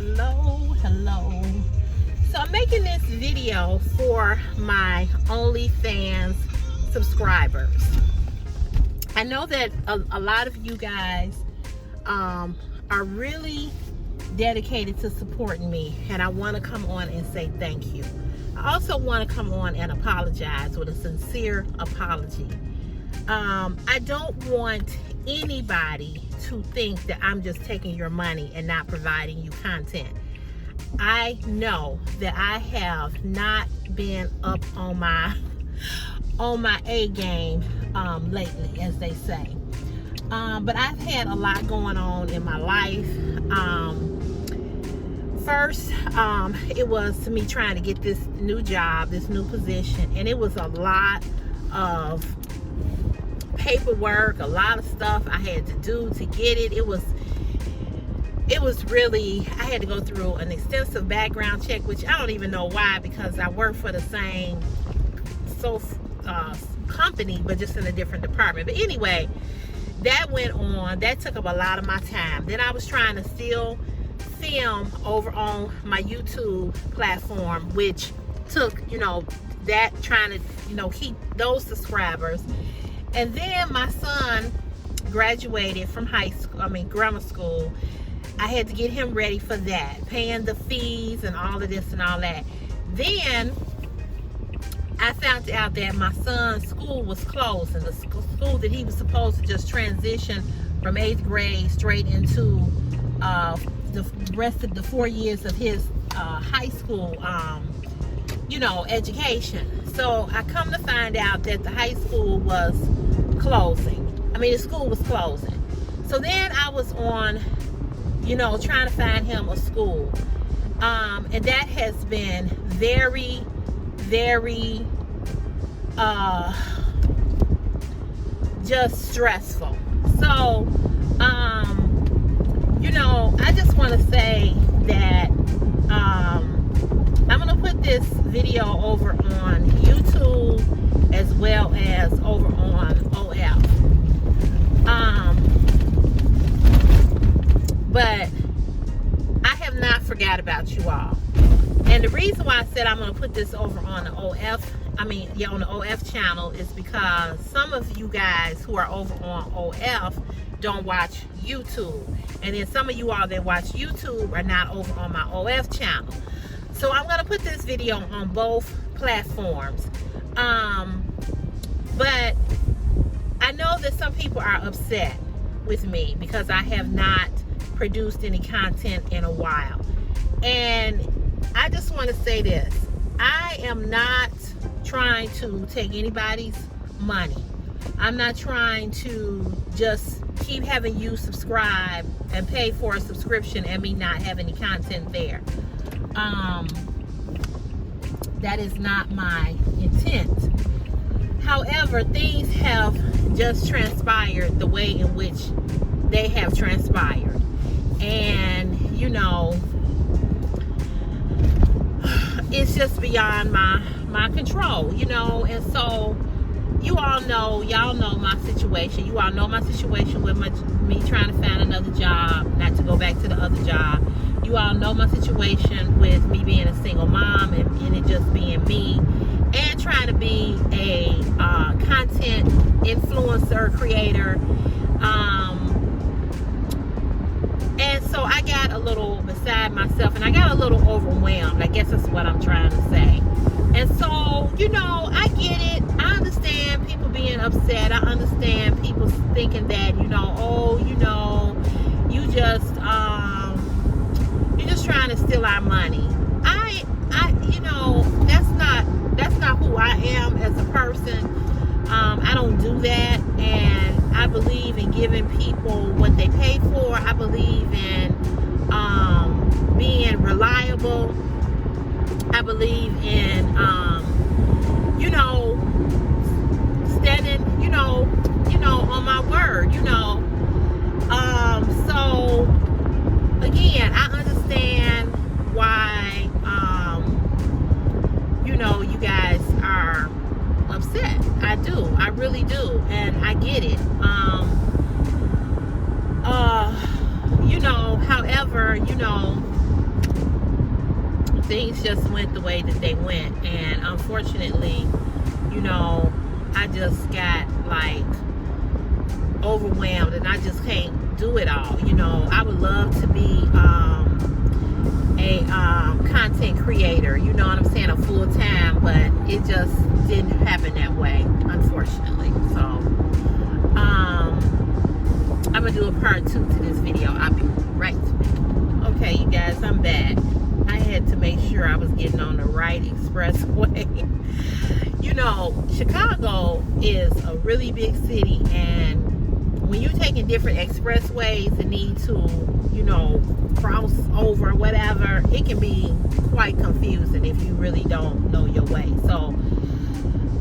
Hello. So I'm making this video for my OnlyFans subscribers. I know that a lot of you guys are really dedicated to supporting me, and I want to come on and say thank you. I also want to come on and apologize with a sincere apology. I don't want anybody to think that I'm just taking your money and not providing you content. I know that I have not been up on my A game lately, as they say. But I've had a lot going on in my life. First, it was me trying to get this new job, this new position, and it was a lot of paperwork, a lot of stuff I had to do to get it. It was really, I had to go through an extensive background check, which I don't even know why, because I work for the same company, but just in a different department. But anyway, that went on. That took up a lot of my time. Then I was trying to still film over on my YouTube platform, which took, that trying to, keep those subscribers. And then my son graduated from grammar school. I had to get him ready for that, paying the fees and all of this and all that. Then I found out that my son's school was closed, and the school that he was supposed to just transition from 8th grade straight into the rest of the 4 years of his high school, education. So I come to find out that the high school was closing. The school was closing. So then I was on, trying to find him a school. And that has been very, very, just stressful. So, I just want to say that I'm going to put this video over on YouTube as well as over on OF. But I have not forgot about you all. And the reason why I said I'm going to put this over on the on the OF channel is because some of you guys who are over on OF don't watch YouTube. And then some of you all that watch YouTube are not over on my OF channel. So I'm going to put this video on both platforms. But I know that some people are upset with me because I have not produced any content in a while. And I just want to say this. I am not trying to take anybody's money. I'm not trying to just keep having you subscribe and pay for a subscription and me not have any content there. That is not my intent. However, things have just transpired the way in which they have transpired. And, it's just beyond my control, and so y'all know my situation. You all know my situation with me trying to find another job, not to go back to the other job. You all know my situation with me being a single mom and it just being me, and trying to be a content influencer, creator. And so I got a little beside myself, and I got a little overwhelmed. I guess that's what I'm trying to say. And so, I get it. I understand people being upset. I understand people thinking that, you're just trying to steal our money. That's not who I am as a person. I don't do that, and I believe in giving people what they pay for. I believe in being reliable. I believe in standing on my word. So again, I understand why you guys are upset. I do. I really do. And I get it. However, things just went the way that they went, and unfortunately, you know, I just got like overwhelmed and I just can't do it all. You know, I would love to be a content creator, you know what I'm saying, a full-time, but it just didn't happen that way, unfortunately. So I'm gonna do a part 2 to this video. I'll be right back. Okay, you guys, I'm back. I had to make sure I was getting on the right expressway. You know, Chicago is a really big city, and when you're taking different expressways and need to, you know, cross over whatever, it can be quite confusing if you really don't know your way. So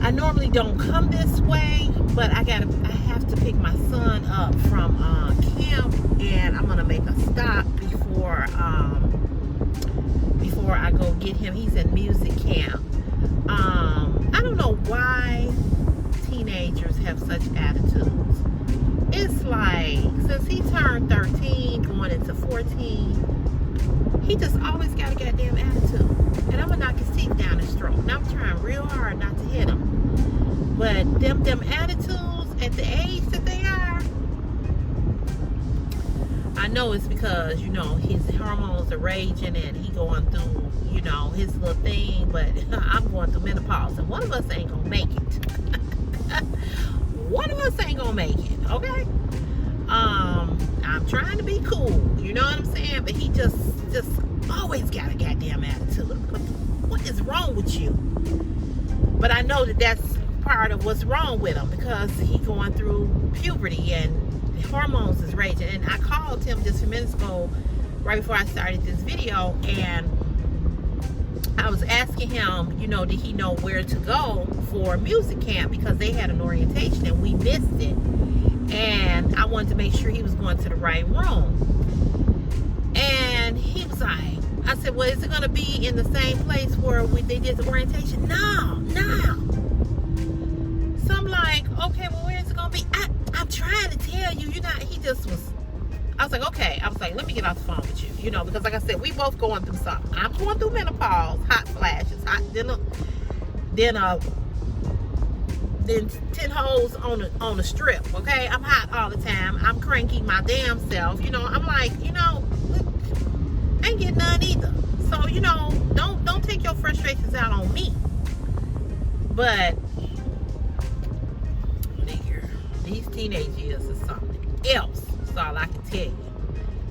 I normally don't come this way, but I have to pick my son up from camp, and I'm gonna make a stop before I go get him. He's in music camp. I don't know why teenagers have such attitudes. It's like, since he turned 13, going into 14, he just always got a goddamn attitude. And I'm gonna knock his teeth down his throat. And I'm trying real hard not to hit him. But them attitudes at the age that they are, I know it's because, you know, his hormones are raging and he going through, you know, his little thing. But I'm going through menopause, and one of us ain't gonna make it. One of us ain't gonna make it, okay? I'm trying to be cool, you know what I'm saying? But he just always got a goddamn attitude. What is wrong with you? But I know that that's part of what's wrong with him, because he going through puberty and hormones is raging. And I called him just a few minutes ago, right before I started this video, and I was asking him, you know, did he know where to go for music camp, because they had an orientation and we missed it, and I wanted to make sure he was going to the right room. And he was like, I said, well, is it going to be in the same place where they did the orientation? No. So I'm like, okay, well, where is it going to be? I'm trying to tell you, you're not. He just was. I was like, okay. I was like, let me get off the phone with you, you know, because like I said, we both going through something. I'm going through menopause, hot flashes, then 10 holes on the strip, okay? I'm hot all the time. I'm cranky my damn self, you know. I'm like, you know, I ain't getting none either. So, you know, don't take your frustrations out on me. But these teenage years is something else. That's all I can tell you.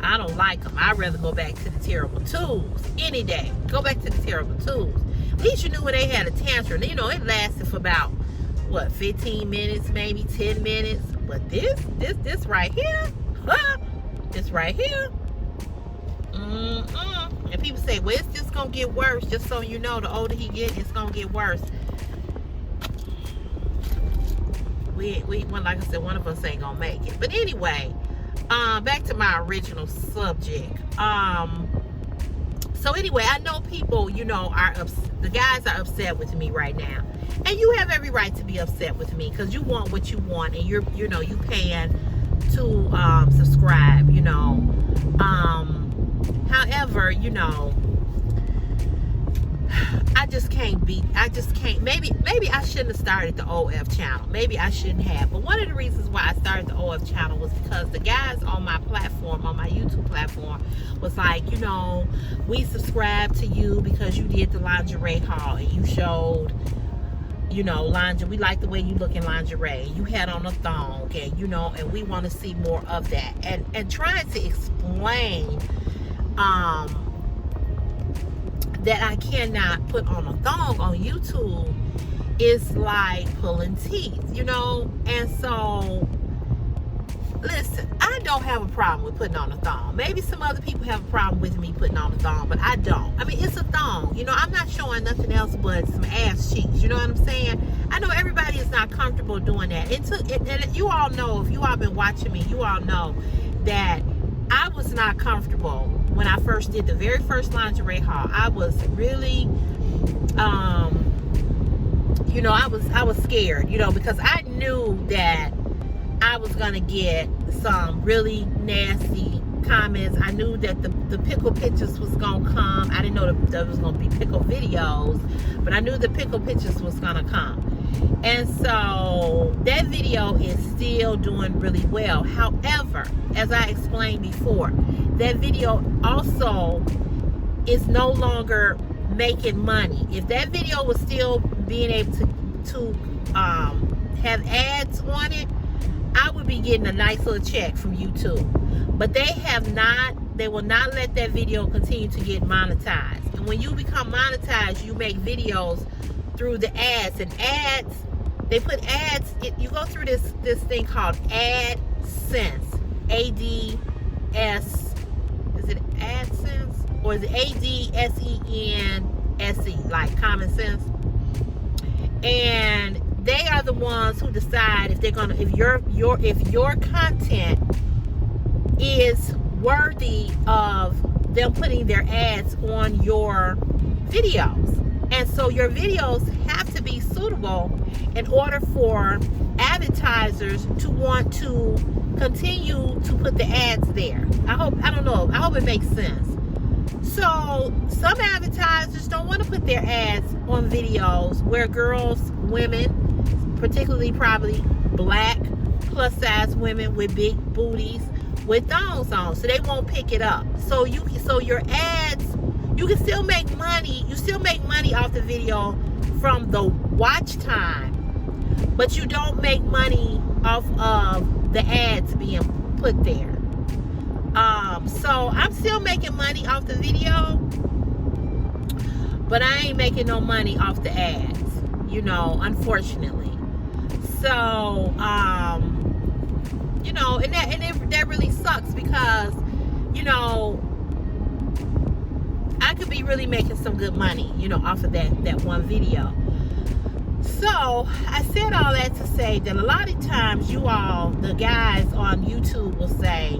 I don't like them. I'd rather go back to the terrible twos any day. Go back to the terrible twos. At least you knew when they had a tantrum. You know, it lasted for about, what, 15 minutes, maybe 10 minutes. But this right here, this right here, and people say, well, it's just gonna get worse. Just so you know, the older he gets, it's gonna get worse. Well, like I said, one of us ain't gonna make it. But anyway, back to my original subject. So anyway, I know people, you know, the guys are upset with me right now, and you have every right to be upset with me, because you want what you want, and you paying to subscribe, you know. However, you know, I just can't. Maybe I shouldn't have started the OF channel. Maybe I shouldn't have. But one of the reasons why I started the OF channel was because the guys on my platform, on my YouTube platform, was like, you know, we subscribe to you because you did the lingerie haul and you showed, you know, lingerie. We like the way you look in lingerie. You had on a thong, and you know, and we want to see more of that. And trying to explain that I cannot put on a thong on YouTube is like pulling teeth, you know. And so, listen, I don't have a problem with putting on a thong. Maybe some other people have a problem with me putting on a thong, but I don't. I mean, it's a thong, you know. I'm not showing nothing else but some ass cheeks, you know what I'm saying? I know everybody is not comfortable doing that. And you all know, if you all been watching me, you all know that I was not comfortable when I first did the very first lingerie haul. I was really, you know, I was scared, you know, because I knew that I was gonna get some really nasty comments. I knew that the pickle pictures was gonna come. I didn't know that there was gonna be pickle videos, but I knew the pickle pictures was gonna come. And so that video is still doing really well. However, as I explained before, that video also is no longer making money. If that video was still being able to have ads on it, I would be getting a nice little check from YouTube. But they have not. They will not let that video continue to get monetized. And when you become monetized, you make videos through the ads. And ads, they put ads, you go through this thing called AdSense. A-D-S, is it AdSense? Or is it A-D-S-E-N-S-E, like common sense? And they are the ones who decide if they're gonna, if your content is worthy of them putting their ads on your videos. And so your videos have to be suitable in order for advertisers to want to continue to put the ads there. I hope it makes sense. So some advertisers don't want to put their ads on videos where girls, women, particularly probably black plus size women with big booties with thongs on, so they won't pick it up. So your ads, you can still make money. You still make money off the video from the watch time, but you don't make money off of the ads being put there. So I'm still making money off the video, but I ain't making no money off the ads, unfortunately. So, and that really sucks because, I could be really making some good money, off of that one video. So I said all that to say that a lot of times you all, the guys on YouTube will say,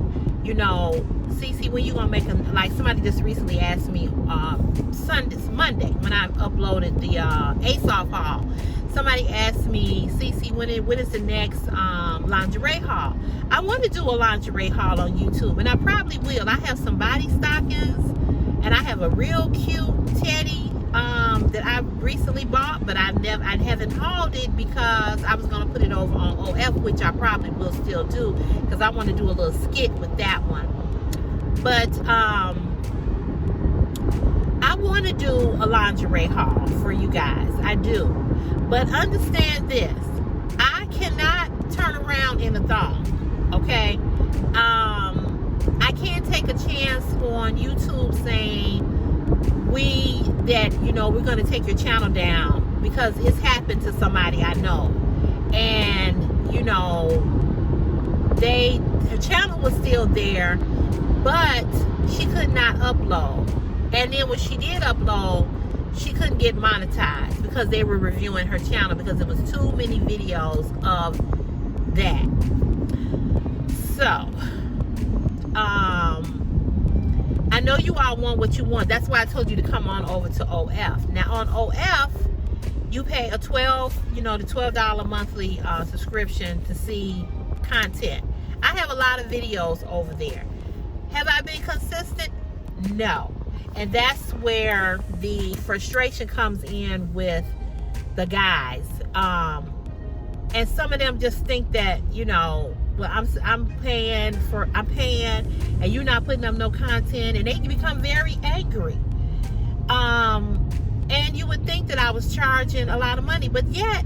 Cece, when you gonna make like somebody just recently asked me Monday when I uploaded the ASOS haul. Somebody asked me, Cece, when is the next lingerie haul? I want to do a lingerie haul on YouTube, and I probably will. I have some body stockings, and I have a real cute teddy that I recently bought, but I haven't hauled it because I was gonna put it over on OF, which I probably will still do because I want to do a little skit with that one. But I want to do a lingerie haul for you guys. I do. But understand this. I cannot turn around in a thong. Okay? I can't take a chance on YouTube saying we're going to take your channel down, because it's happened to somebody I know. And, her channel was still there, but she could not upload. And then when she did upload, she couldn't get monetized because they were reviewing her channel because there was too many videos of that. So, I know you all want what you want. That's why I told you to come on over to OF. Now on OF, you pay the $12 monthly subscription to see content. I have a lot of videos over there. Have I been consistent? No. And that's where the frustration comes in with the guys. And some of them just think that, well, I'm paying, and you're not putting up no content, and they can become very angry. And you would think that I was charging a lot of money, but yet,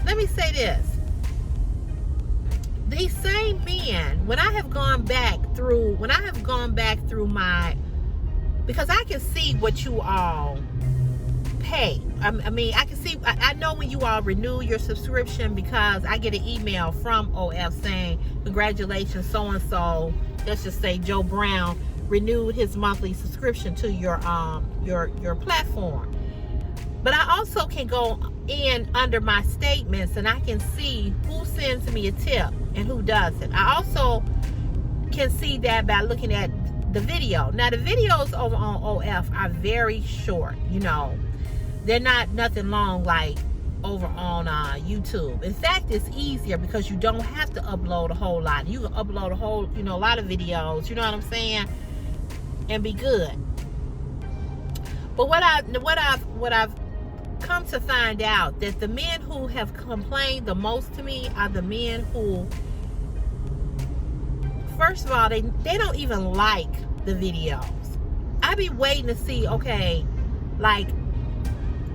let me say this. These same men, when I have gone back through my, because I can see what you all pay. I can see, I know when you all renew your subscription, because I get an email from OF saying, congratulations, so-and-so, let's just say Joe Brown, renewed his monthly subscription to your platform. But I also can go in under my statements and I can see who sends me a tip and who doesn't. I also can see that by looking at the video. Now the videos over on OF are very short, they're not nothing long like over on YouTube. In fact, it's easier because you don't have to upload a whole lot. You can upload a whole, a lot of videos, you know what I'm saying, and be good. But what I've come to find out, that the men who have complained the most to me are the men who, first of all, they don't even like the videos. I be waiting to see, okay, like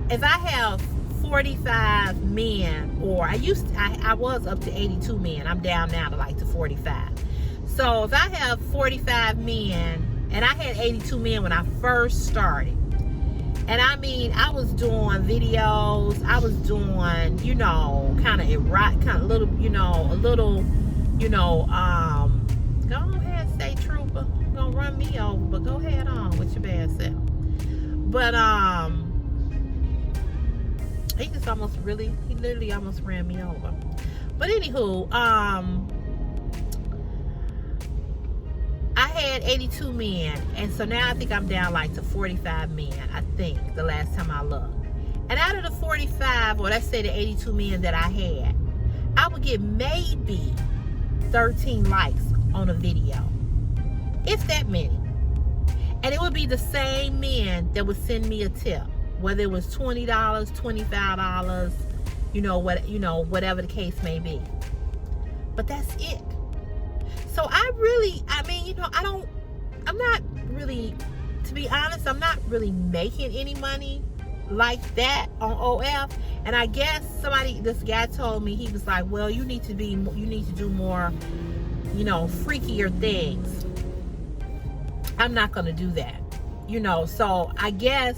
if I have 45 men, or I was up to 82 men. I'm down now to like to 45. So if I have 45 men, and I had 82 men when I first started, and I mean, I was doing videos, I was doing, kind of erotic, kind of little, a little, go ahead, stay trooper. You're gonna run me over, but go ahead on with your bad self. But he literally almost ran me over. But anywho, I had 82 men, and so now I think I'm down like to 45 men, I think, the last time I looked. And out of the 45, or let's say the 82 men that I had, I would get maybe 13 likes on a video, if that many. And it would be the same men that would send me a tip, whether it was $20, $25, whatever the case may be. But that's it. So I'm not really, to be honest, I'm not really making any money like that on OF. And I guess this guy told me, he was like, well, you need to do more, freakier things. I'm not going to do that, so I guess,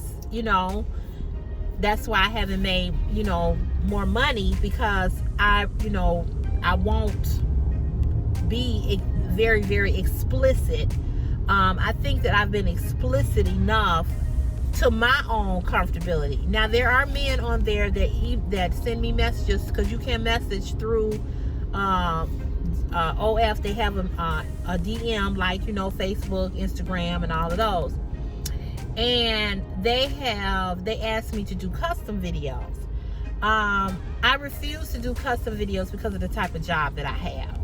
that's why I haven't made, more money, because I won't be very, very explicit. I think that I've been explicit enough to my own comfortability. Now, there are men on there that send me messages, because you can message through OF. They have a DM, like, Facebook, Instagram, and all of those. And they asked me to do custom videos. I refuse to do custom videos because of the type of job that I have.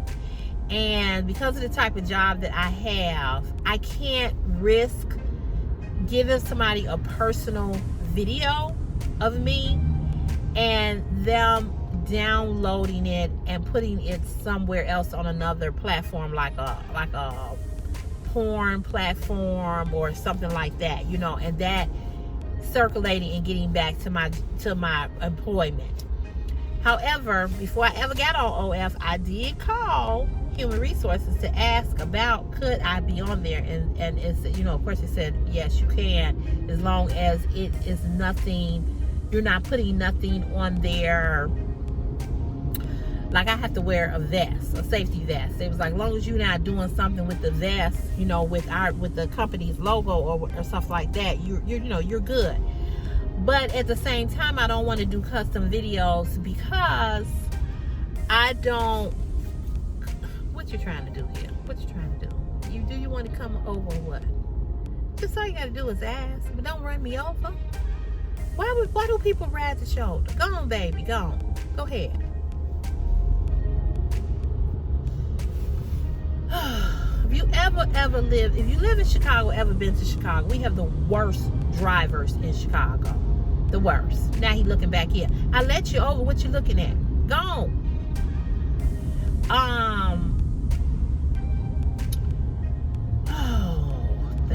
And because of the type of job that I have, I can't risk giving somebody a personal video of me and them downloading it and putting it somewhere else on another platform, like a porn platform or something like that, and that circulating and getting back to my employment. However, before I ever got on OF, I did call Human Resources to ask about, could I be on there, and it's, of course it said yes, you can, as long as it is nothing, you're not putting nothing on there. Like, I have to wear a vest, a safety vest. It was like, as long as you're not doing something with the vest, with the company's logo or stuff like that, you're good. But at the same time, I don't want to do custom videos because I don't. What you trying to do here? What you trying to do? Do you want to come over or what? Just all you got to do is ask, but don't run me over. Why do people ride the shoulder? Go on, baby, go on. Go ahead. If you live in Chicago, ever been to Chicago, we have the worst drivers in Chicago. The worst. Now he looking back here. I let you over. What you looking at? Go on.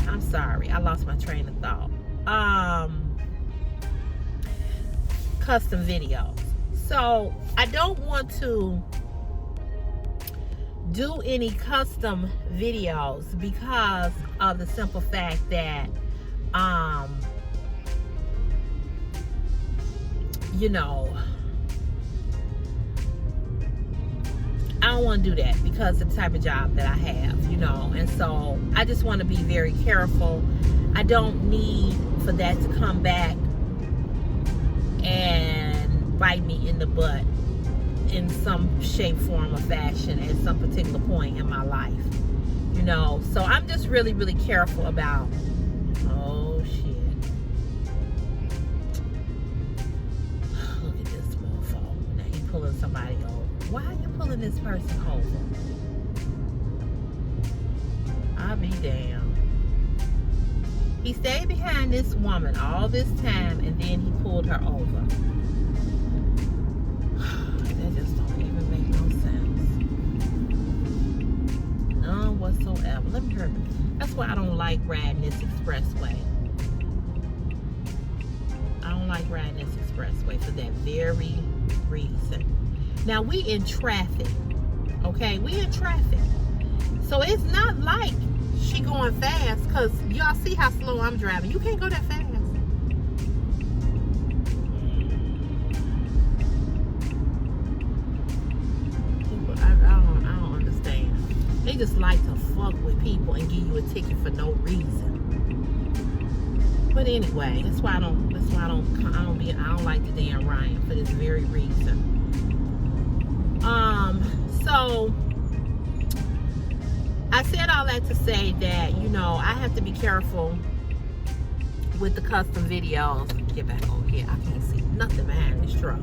I'm sorry. I lost my train of thought. Custom videos. So I don't want to do any custom videos because of the simple fact that I don't want to do that because of the type of job that I have, and so I just want to be very careful. I don't need for that to come back and bite me in the butt in some shape, form, or fashion at some particular point in my life, so I'm just really, really careful about, oh shit, look at this pulling somebody over. Why are you pulling this person over? I'll be damned. He stayed behind this woman all this time, and then he pulled her over. That just don't even make no sense. None whatsoever. Let me hear. That's why I don't like riding this expressway. I don't like riding this expressway for that very reason. Now, we in traffic. Okay? We in traffic. So it's not like she going fast, because y'all see how slow I'm driving. You can't go that fast. People, I don't understand. They just like to fuck with people and give you a ticket for no reason. But anyway, that's why I don't like the damn Ryan, for this very reason. So I said all that to say that, you know, I have to be careful with the custom videos. Get back over here. I can't see nothing behind this truck.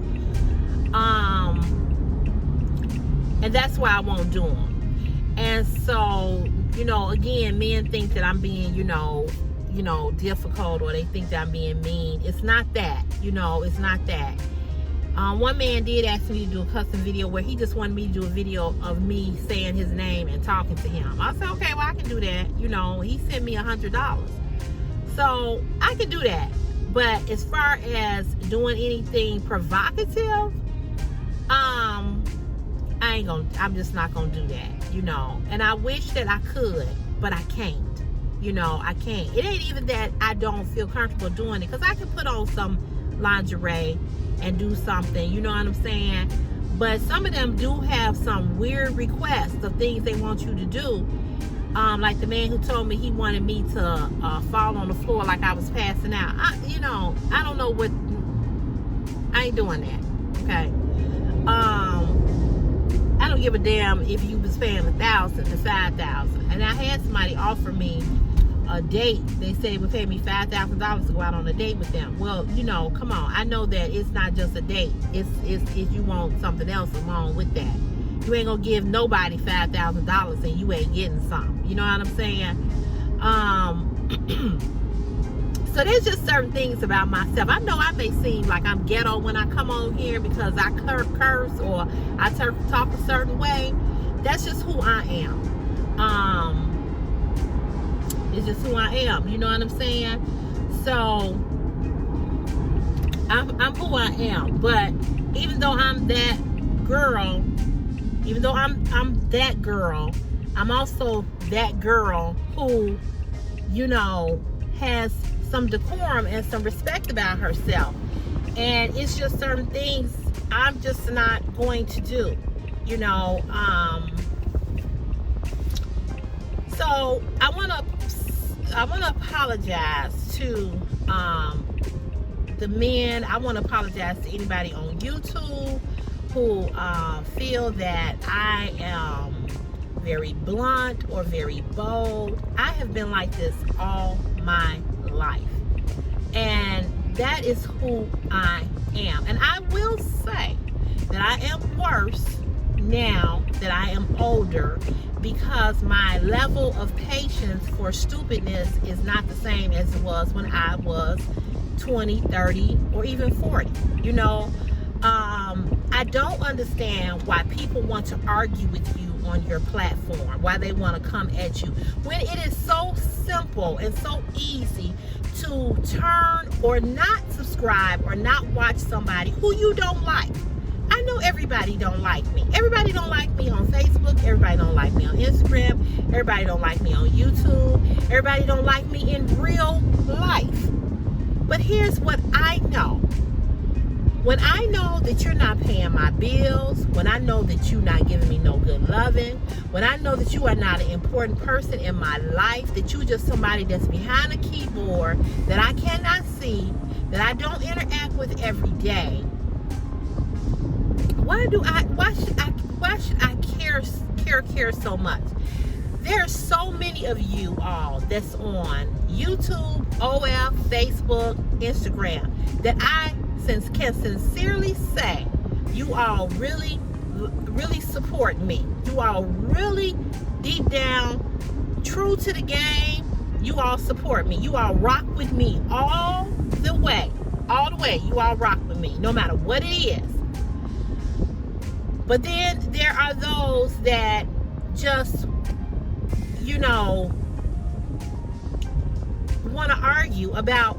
And that's why I won't do them. And so, you know, again, men think that I'm being, you know, difficult, or they think that I'm being mean. It's not that, you know, it's not that. One man did ask me to do a custom video where he just wanted me to do a video of me saying his name and talking to him. I said, okay, well, I can do that. You know, he sent me $100. So I can do that. But as far as doing anything provocative, I'm just not gonna do that, you know. And I wish that I could, but I can't. You know, I can't. It ain't even that I don't feel comfortable doing it, because I can put on some lingerie and do something, you know what I'm saying? But some of them do have some weird requests of things they want you to do. Like the man who told me he wanted me to fall on the floor like I was passing out. I don't know what. I ain't doing that. Okay. I don't give a damn if you was paying $1,000 to $5,000. And I had somebody offer me a date. They said it would pay me $5,000 to go out on a date with them. Well, you know, come on. I know that it's not just a date. It's you want something else along with that. You ain't gonna give nobody $5,000 and you ain't getting something. You know what I'm saying? So there's just certain things about myself. I know I may seem like I'm ghetto when I come on here because I curse or I talk a certain way. That's just who I am. It's just who I am. You know what I'm saying? So I'm who I am. But even though I'm that girl, I'm also that girl who, you know, has some decorum and some respect about herself. And it's just certain things I'm just not going to do, you know. So I want to apologize to the men. I want to apologize to anybody on YouTube who feel that I am very blunt or very bold. I have been like this all my life, and that is who I am. And I will say that I am worse now that I am older, because my level of patience for stupidness is not the same as it was when I was 20, 30, or even 40. You know, I don't understand why people want to argue with you on your platform, why they want to come at you, when it is so simple and so easy to turn or not subscribe or not watch somebody who you don't like. I know everybody don't like me. Everybody don't like me on Facebook. Everybody don't like me on Instagram. Everybody don't like me on YouTube. Everybody don't like me in real life. But here's what I know. When I know that you're not paying my bills, when I know that you're not giving me no good loving, when I know that you are not an important person in my life, that you're just somebody that's behind a keyboard that I cannot see, that I don't interact with every day, why should I care so much? There are so many of you all that's on YouTube, OF, Facebook, Instagram, that I can sincerely say you all really support me. You all really deep down, true to the game, you all support me. You all rock with me all the way. All the way, you all rock with me, no matter what it is. But then there are those that just, want to argue about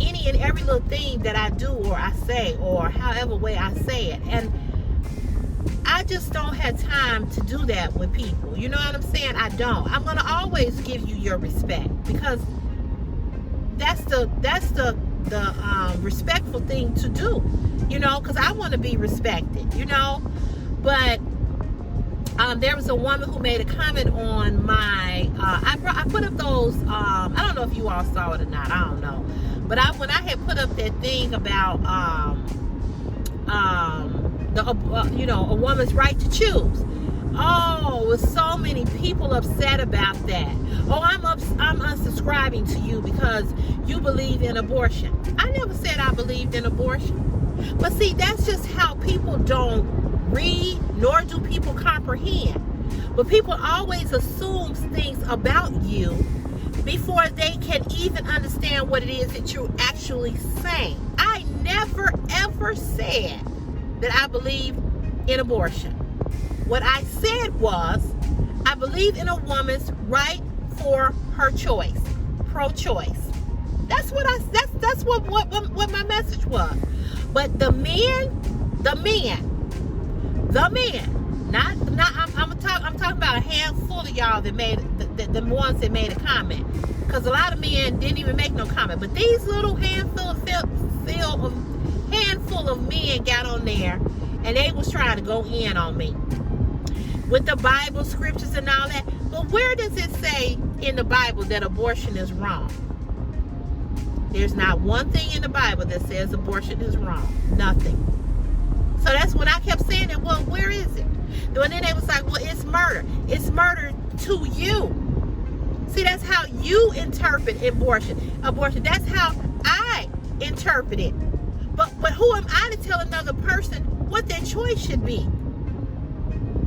any and every little thing that I do or I say, or however way I say it. And I just don't have time to do that with people. You know what I'm saying? I don't. I'm going to always give you your respect, because that's the respectful thing to do, because I want to be respected, but there was a woman who made a comment on my I put up those I don't know if you all saw it or not, I don't know, but when I had put up that thing about a woman's right to choose. Oh, with so many people upset about that. Oh, I'm unsubscribing to you because you believe in abortion. I never said I believed in abortion. But see, that's just how people don't read, nor do people comprehend. But people always assume things about you before they can even understand what it is that you're actually saying. I never ever said that I believe in abortion. What I said was, I believe in a woman's right for her choice, pro-choice. That's what what my message was. But the men, I'm talking about a handful of y'all that made the ones that made a comment, because a lot of men didn't even make no comment. But these little handful of men got on there, and they was trying to go in on me with the Bible scriptures and all that. But where does it say in the Bible that abortion is wrong? There's not one thing in the Bible that says abortion is wrong. Nothing. So that's when I kept saying that. Well, where is it? And then they was like, well, it's murder. It's murder to you. See, that's how you interpret abortion. That's how I interpret it. But who am I to tell another person what their choice should be?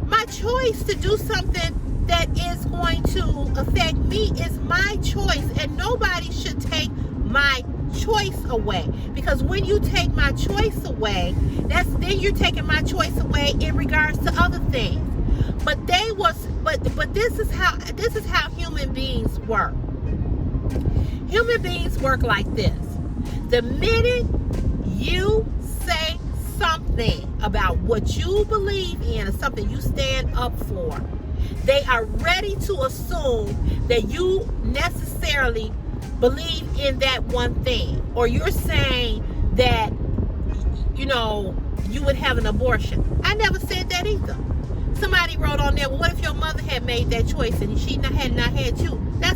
My choice to do something that is going to affect me is my choice, and nobody should take my choice away. Because when you take my choice away, then you're taking my choice away in regards to other things. But this is how human beings work. Human beings work like this. The minute you say something about what you believe in or something you stand up for, they are ready to assume that you necessarily believe in that one thing, or you're saying that you would have an abortion. I never said that either. Somebody wrote on there, well, what if your mother had made that choice and she had not had you? That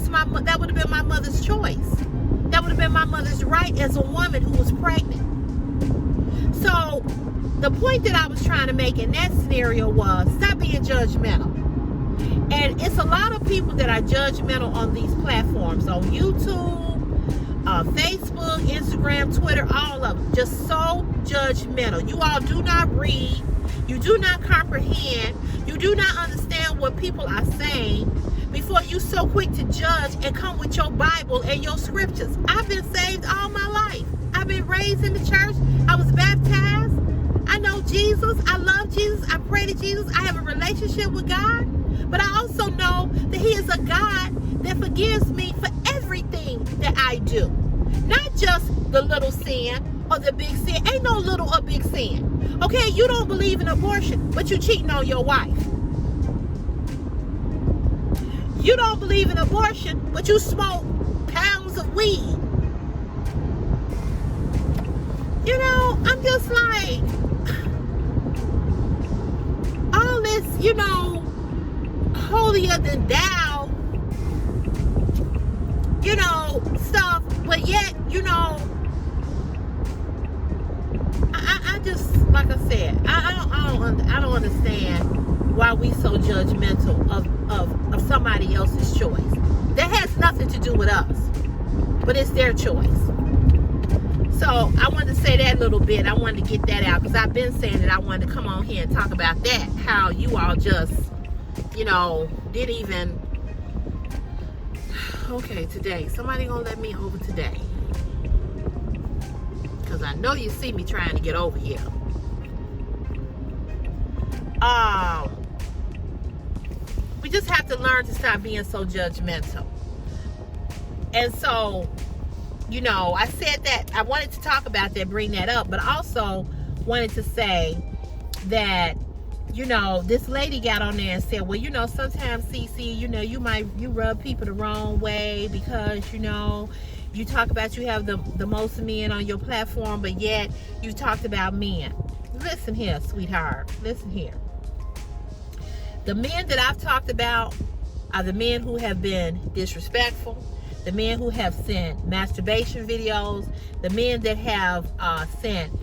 would have been my mother's choice. That would have been my mother's right as a woman who was pregnant. So the point that I was trying to make in that scenario was, stop being judgmental. And it's a lot of people that are judgmental on these platforms, on YouTube, Facebook, Instagram, Twitter, all of them. Just so judgmental. You all do not read. You do not comprehend. You do not understand what people are saying before you so quick to judge and come with your Bible and your scriptures. I've been saved all my life. I've been raised in the church. I was baptized. I know Jesus. I love Jesus. I pray to Jesus. I have a relationship with God. But I also know that He is a God that forgives me for everything that I do. Not just the little sin or the big sin. Ain't no little or big sin. Okay, you don't believe in abortion, but you cheating on your wife. You don't believe in abortion, but you smoke pounds of weed. I'm just like, all this, holier than thou, stuff, but yet, I just, like I said, I don't understand why we so judgmental of somebody else's choice. That has nothing to do with us, but it's their choice. So I wanted to say that a little bit. I wanted to get that out because I've been saying that I wanted to come on here and talk about that. How you all just, you know, didn't even. Okay, today. Somebody gonna let me over today. Because I know you see me trying to get over here. We just have to learn to stop being so judgmental. And so, you know, I said that I wanted to talk about that, bring that up, but also wanted to say that, you know, this lady got on there and said, well, you know, sometimes CC, you know, you rub people the wrong way because, you know, you talk about you have the most men on your platform, but yet you talked about men. Listen here, sweetheart. Listen here. The men that I've talked about are the men who have been disrespectful, the men who have sent masturbation videos, the men that have sent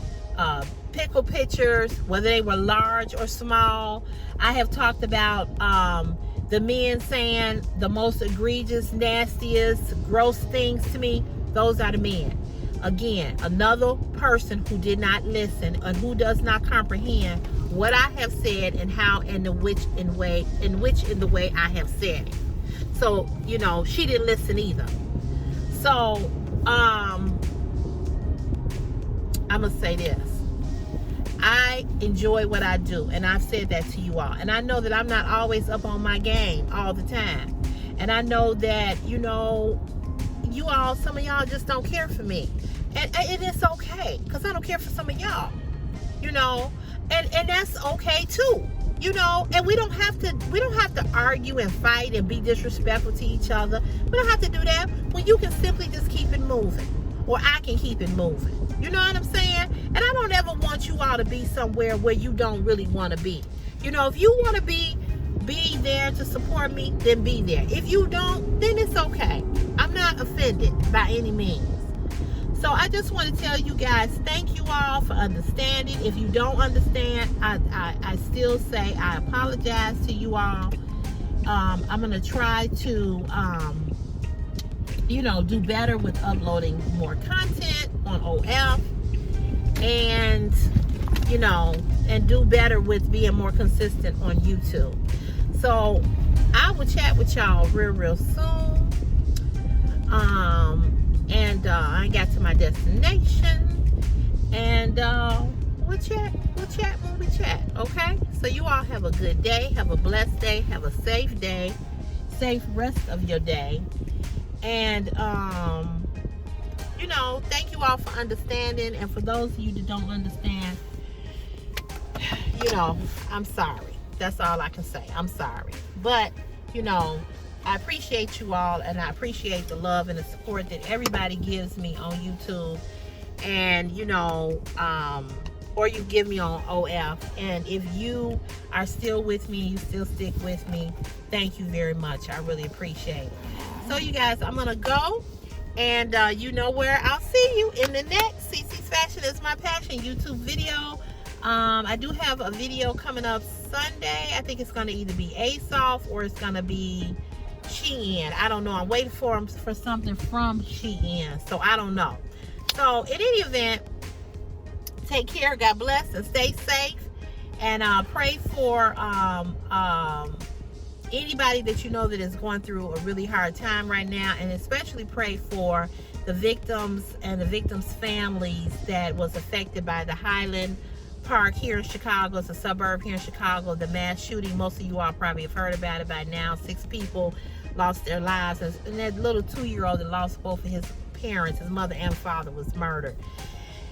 pickle pictures, whether they were large or small. I have talked about the men saying the most egregious, nastiest, gross things to me. Those are the men. Again, another person who did not listen and who does not comprehend what I have said and how and in which in the way I have said it. So, you know, she didn't listen either. So, I'm gonna say this. I enjoy what I do, and I've said that to you all. And I know that I'm not always up on my game all the time. And I know that, you know, you all, some of y'all just don't care for me. And it is okay, because I don't care for some of y'all. You know, and that's okay too. You know, and we don't have to argue and fight and be disrespectful to each other. We don't have to do that when you can simply just keep it moving, or I can keep it moving. You know what I'm saying? And I don't ever want you all to be somewhere where you don't really want to be. You know, if you want to be there to support me, then be there. If you don't, then it's okay. I'm not offended by any means. So I just want to tell you guys, thank you all for understanding. If you don't understand, I still say I apologize to you all. I'm going to try to, you know, do better with uploading more content on OF. And, you know, and do better with being more consistent on YouTube. So I will chat with y'all real soon. And I got to my destination, and we'll chat when we chat. Okay, so you all have a good day, have a blessed day, have a safe day, safe rest of your day. And you know, thank you all for understanding. And for those of you that don't understand, you know, I'm sorry. That's all I can say. I'm sorry. But, you know, I appreciate you all, and I appreciate the love and the support that everybody gives me on YouTube. And, you know, or you give me on OF. And if you are still with me, you still stick with me, thank you very much. I really appreciate it. So, you guys, I'm going to go. And you know where I'll see you in the next CC's Fashion is My Passion YouTube video. I do have a video coming up Sunday. I think it's going to either be ASOS or it's going to be Shein. I don't know. I'm waiting for something from Shein. So I don't know. So in any event, take care. God bless and stay safe. And pray for anybody that you know that is going through a really hard time right now. And especially pray for the victims and the victims' families that was affected by the Highland Park here in Chicago. It's a suburb here in Chicago. The mass shooting, most of you all probably have heard about it by now. 6 people lost their lives, and that little 2-year-old that lost both of his parents, his mother and father, was murdered.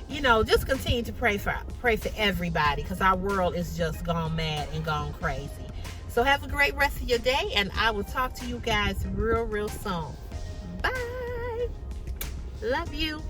You know, just continue to pray for everybody, because our world is just gone mad and gone crazy. So have a great rest of your day, and I will talk to you guys real soon. Bye. Love you.